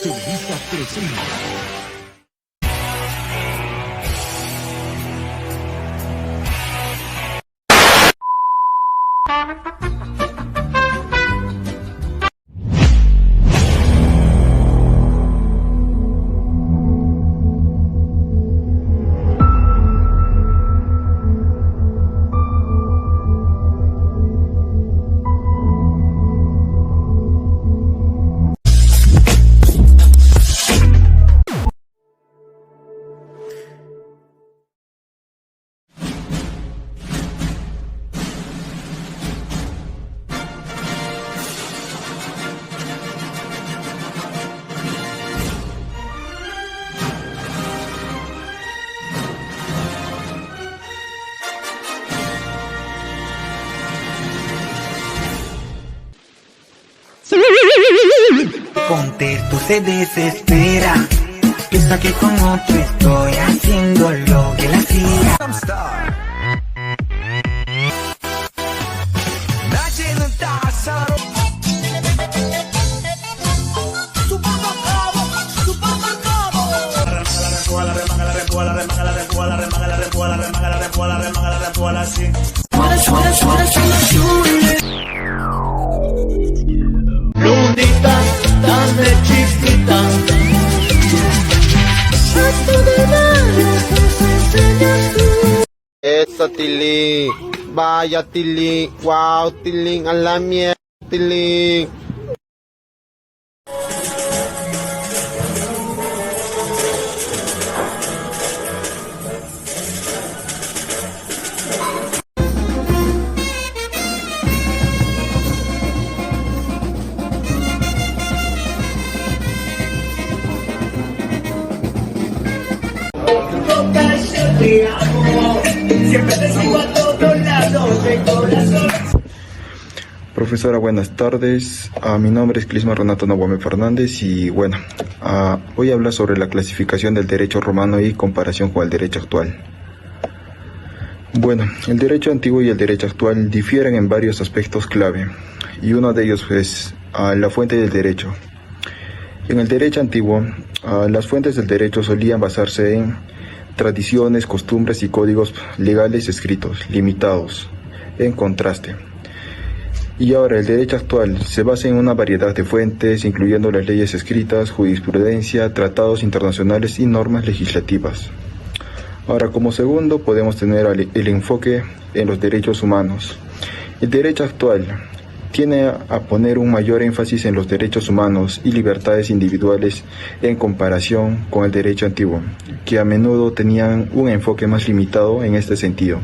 Televisa presenta. Contesto se desespera, piensa que con otro estoy haciendo lo que la hacía. Lunita, dame chiquita. Eso, Tilín. Vaya, Tilín. Wow, Tilín. A la mierda, Tilín. Profesora, buenas tardes. Mi nombre es Clisma Renato Nahuame Fernández y bueno, voy a hablar sobre la clasificación del derecho romano y comparación con el derecho actual. Bueno, el derecho antiguo y el derecho actual difieren en varios aspectos clave y uno de ellos es la fuente del derecho. En el derecho antiguo, las fuentes del derecho solían basarse en tradiciones, costumbres y códigos legales escritos, limitados, en contraste. Y ahora el derecho actual se basa en una variedad de fuentes, incluyendo las leyes escritas, jurisprudencia, tratados internacionales y normas legislativas. Ahora, como segundo, podemos tener el enfoque en los derechos humanos. El derecho actual tiene a poner un mayor énfasis en los derechos humanos y libertades individuales en comparación con el derecho antiguo, que a menudo tenían un enfoque más limitado en este sentido.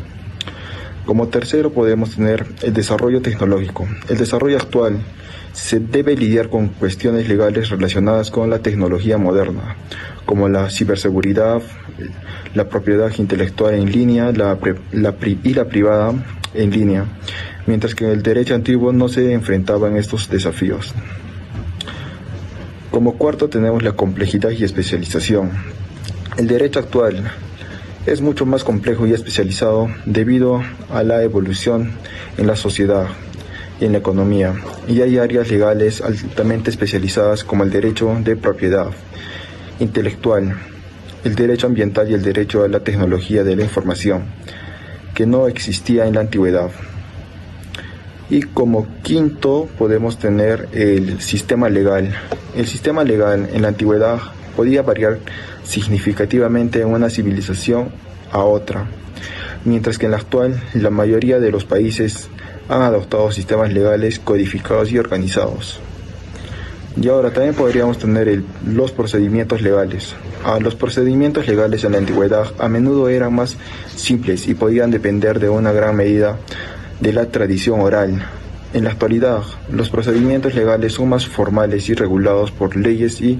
Como tercero podemos tener el desarrollo tecnológico. El desarrollo actual se debe lidiar con cuestiones legales relacionadas con la tecnología moderna, como la ciberseguridad, la propiedad intelectual en línea y la privada en línea, mientras que en el derecho antiguo no se enfrentaban estos desafíos. Como cuarto tenemos la complejidad y especialización. El derecho actual es mucho más complejo y especializado debido a la evolución en la sociedad y en la economía, y hay áreas legales altamente especializadas como el derecho de propiedad intelectual, el derecho ambiental y el derecho a la tecnología de la información, que no existía en la antigüedad. Y como quinto podemos tener el sistema legal. El sistema legal en la antigüedad podía variar significativamente de una civilización a otra, mientras que en la actual la mayoría de los países han adoptado sistemas legales codificados y organizados. Y ahora también podríamos tener los procedimientos legales. Los procedimientos legales en la antigüedad a menudo eran más simples y podían depender de una gran medida de la tradición oral. En la actualidad, los procedimientos legales son más formales y regulados por leyes y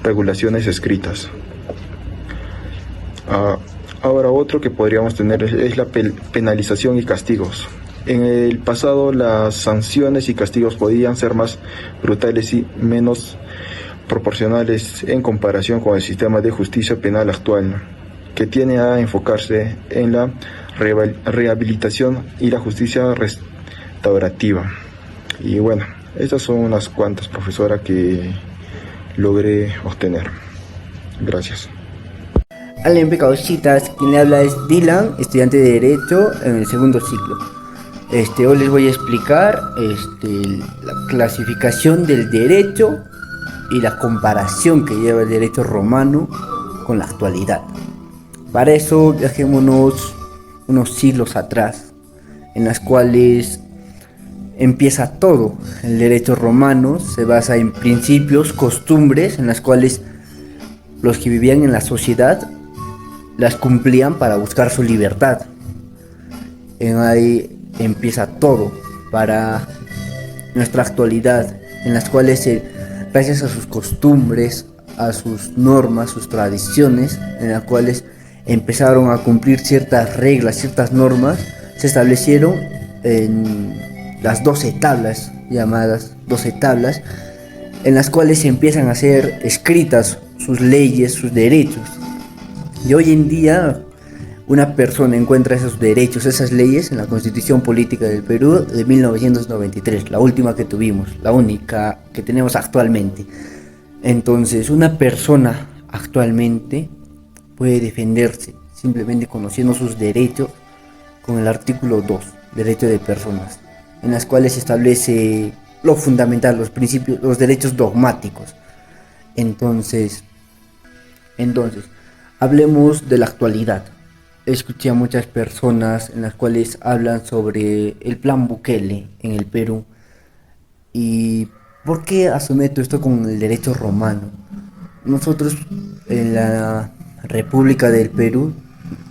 regulaciones escritas. Ahora otro que podríamos tener es la penalización y castigos. En el pasado las sanciones y castigos podían ser más brutales y menos proporcionales en comparación con el sistema de justicia penal actual, que tiene a enfocarse en la rehabilitación y la justicia restaurativa. Y bueno, estas son unas cuantas, profesora, que logré obtener. Gracias. Hola, pecadositas, quien le habla es Dylan, estudiante de Derecho en el segundo ciclo. Hoy les voy a explicar la clasificación del derecho y la comparación que lleva el derecho romano con la actualidad. Para eso viajémonos unos siglos atrás, en las cuales empieza todo. El derecho romano se basa en principios, costumbres, en las cuales los que vivían en la sociedad las cumplían para buscar su libertad. En ahí empieza todo para nuestra actualidad, en las cuales gracias a sus costumbres, a sus normas, sus tradiciones, en las cuales empezaron a cumplir ciertas reglas, ciertas normas, se establecieron en las 12 tablas, llamadas 12 tablas, en las cuales se empiezan a ser escritas sus leyes, sus derechos. Y hoy en día una persona encuentra esos derechos, esas leyes en la Constitución Política del Perú de 1993, la última que tuvimos, la única que tenemos actualmente. Entonces, una persona actualmente puede defenderse simplemente conociendo sus derechos con el artículo 2, derecho de personas, en las cuales se establece lo fundamental, los principios, los derechos dogmáticos. Entonces, hablemos de la actualidad. Escuché a muchas personas en las cuales hablan sobre el plan Bukele en el Perú. ¿Y por qué asometo esto con el derecho romano? Nosotros en la República del Perú,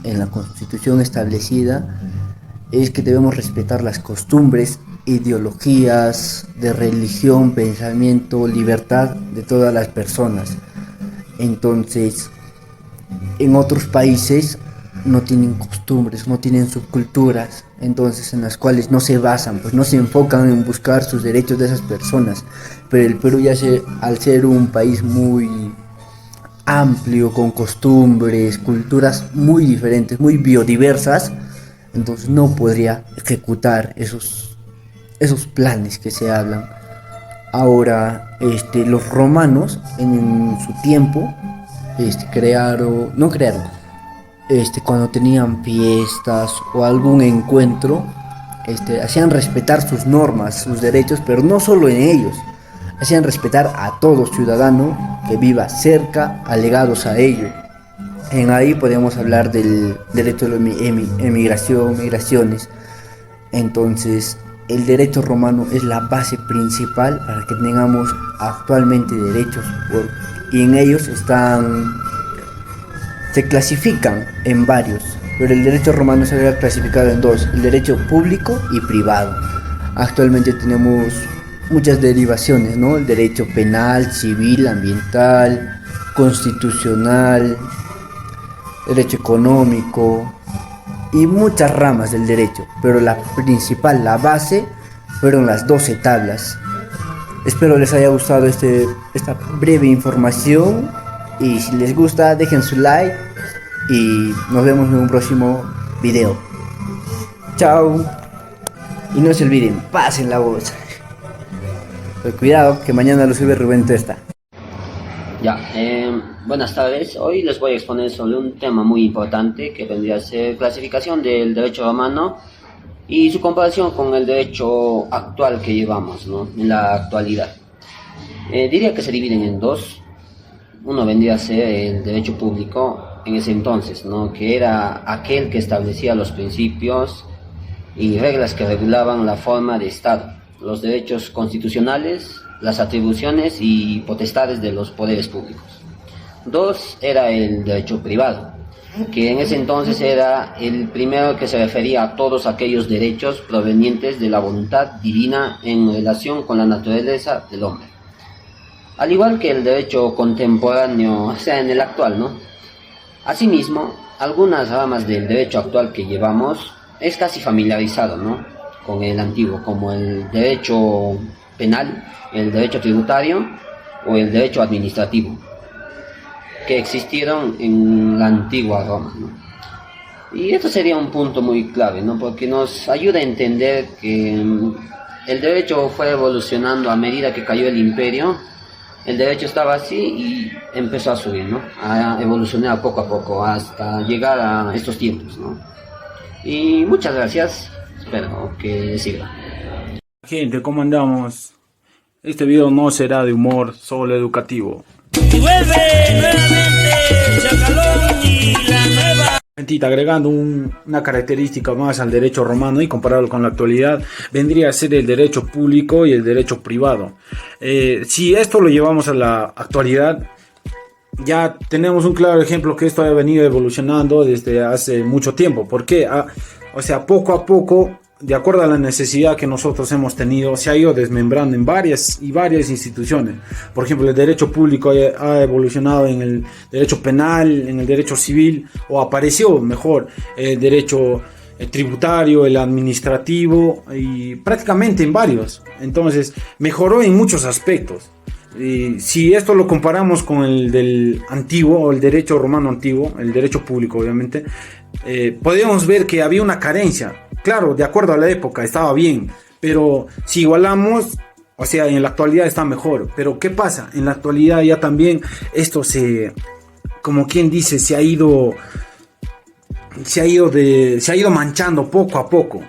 en la Constitución establecida, es que debemos respetar las costumbres, ideologías de religión, pensamiento, libertad de todas las personas. Entonces, en otros países no tienen costumbres, no tienen subculturas, entonces en las cuales no se basan, pues no se enfocan en buscar sus derechos de esas personas. Pero el Perú al ser un país muy amplio, con costumbres, culturas muy diferentes, muy biodiversas, entonces no podría ejecutar esos planes que se hablan. Ahora, los romanos en su tiempo cuando tenían fiestas o algún encuentro, hacían respetar sus normas, sus derechos, pero no solo en ellos, hacían respetar a todo ciudadano que viva cerca, alegados a ello. En ahí podemos hablar del derecho de migraciones. Entonces, el derecho romano es la base principal para que tengamos actualmente derechos, y en ellos se clasifican en varios, pero el derecho romano se había clasificado en dos: el derecho público y privado. Actualmente tenemos muchas derivaciones, ¿no? El derecho penal, civil, ambiental, constitucional, derecho económico y muchas ramas del derecho, pero la principal, la base, fueron las 12 tablas. Espero les haya gustado esta breve información, y si les gusta dejen su like y nos vemos en un próximo video. Chao, y no se olviden, pasen la voz. Pero cuidado que mañana lo sube Rubén Testa. Buenas tardes. Hoy les voy a exponer sobre un tema muy importante que vendría a ser clasificación del derecho romano y su comparación con el derecho actual que llevamos, ¿no?, en la actualidad. Diría que se dividen en dos. Uno vendría a ser el derecho público en ese entonces, ¿no?, que era aquel que establecía los principios y reglas que regulaban la forma de Estado, los derechos constitucionales, las atribuciones y potestades de los poderes públicos. Dos era el derecho privado, que en ese entonces era el primero que se refería a todos aquellos derechos provenientes de la voluntad divina en relación con la naturaleza del hombre. Al igual que el derecho contemporáneo, o sea, en el actual, ¿no? Asimismo, algunas ramas del derecho actual que llevamos es casi familiarizado, ¿no? Con el antiguo, como el derecho penal, el derecho tributario o el derecho administrativo, que existieron en la antigua Roma, ¿no? Y esto sería un punto muy clave, ¿no? Porque nos ayuda a entender que el derecho fue evolucionando a medida que cayó el imperio. El derecho estaba así y empezó a subir, ¿no? A evolucionar poco a poco hasta llegar a estos tiempos, ¿no? Y muchas gracias, espero que les sirva. Gente, ¿cómo andamos? Este video no será de humor, solo educativo. Y vuelve nuevamente Chacalón y la nueva. Agregando una característica más al derecho romano y compararlo con la actualidad, vendría a ser el derecho público y el derecho privado. Si esto lo llevamos a la actualidad, ya tenemos un claro ejemplo que esto ha venido evolucionando desde hace mucho tiempo. ¿Por qué? O sea, poco a poco, de acuerdo a la necesidad que nosotros hemos tenido, se ha ido desmembrando en varias instituciones. Por ejemplo, el derecho público ha evolucionado en el derecho penal, en el derecho civil, o apareció mejor el derecho tributario, el administrativo, y prácticamente en varios. Entonces, mejoró en muchos aspectos. Y si esto lo comparamos con el del antiguo, o el derecho romano antiguo, el derecho público obviamente, podemos ver que había una carencia. Claro, de acuerdo a la época estaba bien, pero si igualamos, o sea, en la actualidad está mejor. Pero ¿qué pasa? En la actualidad ya también esto como quien dice, se ha ido manchando poco a poco.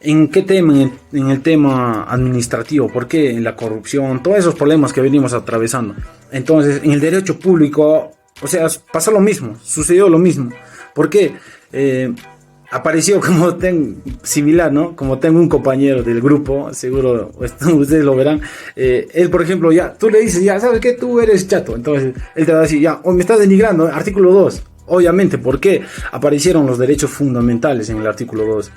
¿En qué tema? En el tema administrativo. ¿Por qué? En la corrupción, todos esos problemas que venimos atravesando. Entonces, en el derecho público, o sea, pasó lo mismo, sucedió lo mismo. ¿Por qué? Apareció similar, ¿no? Como tengo un compañero del grupo, seguro ustedes lo verán. Él, por ejemplo, ya, tú le dices, ya, ¿sabes qué? Tú eres chato. Entonces, él te va a decir, ya, me estás denigrando, artículo 2. Obviamente, ¿por qué? Aparecieron los derechos fundamentales en el artículo 2.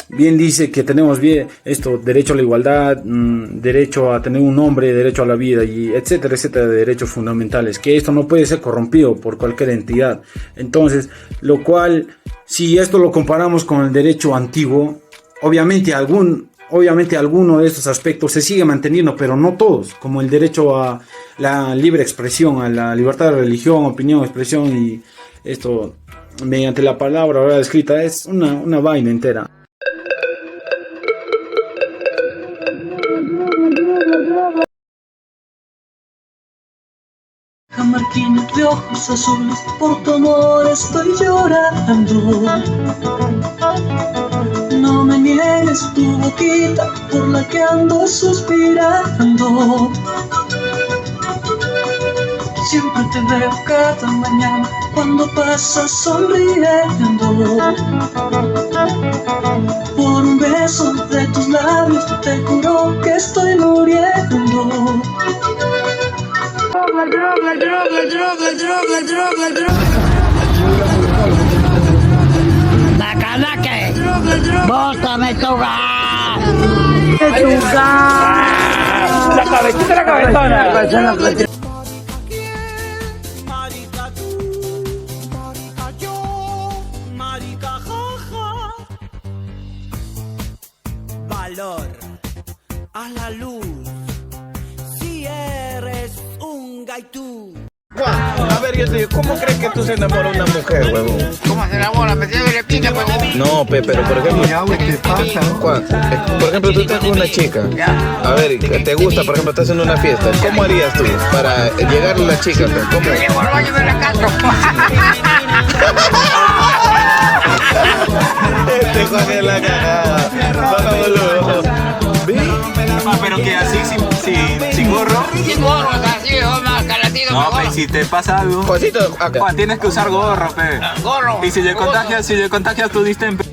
Bien dice que tenemos derecho a la igualdad, derecho a tener un nombre, derecho a la vida, y etcétera, etcétera, de derechos fundamentales, que esto no puede ser corrompido por cualquier entidad. Entonces, lo cual, si esto lo comparamos con el derecho antiguo, obviamente alguno de estos aspectos se sigue manteniendo, pero no todos, como el derecho a la libre expresión, a la libertad de religión, opinión, expresión, y esto mediante la palabra oral escrita es una vaina entera. Martínez de ojos azules, por tu amor estoy llorando. No me niegues tu boquita por la que ando suspirando. Siempre te veo cada mañana cuando pasas sonriendo. Por un beso de tus labios te juro que estoy muriendo. Nakanaque, bótame tu gas. La cabecita, la cabezona. Marica tú, marica yo, marica jaja. Valor a la luz. Si eres un gaitú. A ver, yo te digo, ¿cómo crees que tú se enamora una mujer, huevón? ¿Cómo se enamora? ¿Me tiene que pica, huevón? No, pero por ejemplo, ¿Qué pasa? por ejemplo, tú estás con una chica. A ver, que te gusta, por ejemplo, estás en una fiesta. ¿Cómo harías tú para llegar a la chica? ¿Cómo? Me llevo al baño de la casa. Este Juan es la cagada. Pero que así, sin gorro. Sin gorro, así, más calatido. No, pe, si te pasa algo, Juancito, acá. tienes que usar gorro, pe. Gorro. Y si le contagias tu distemper.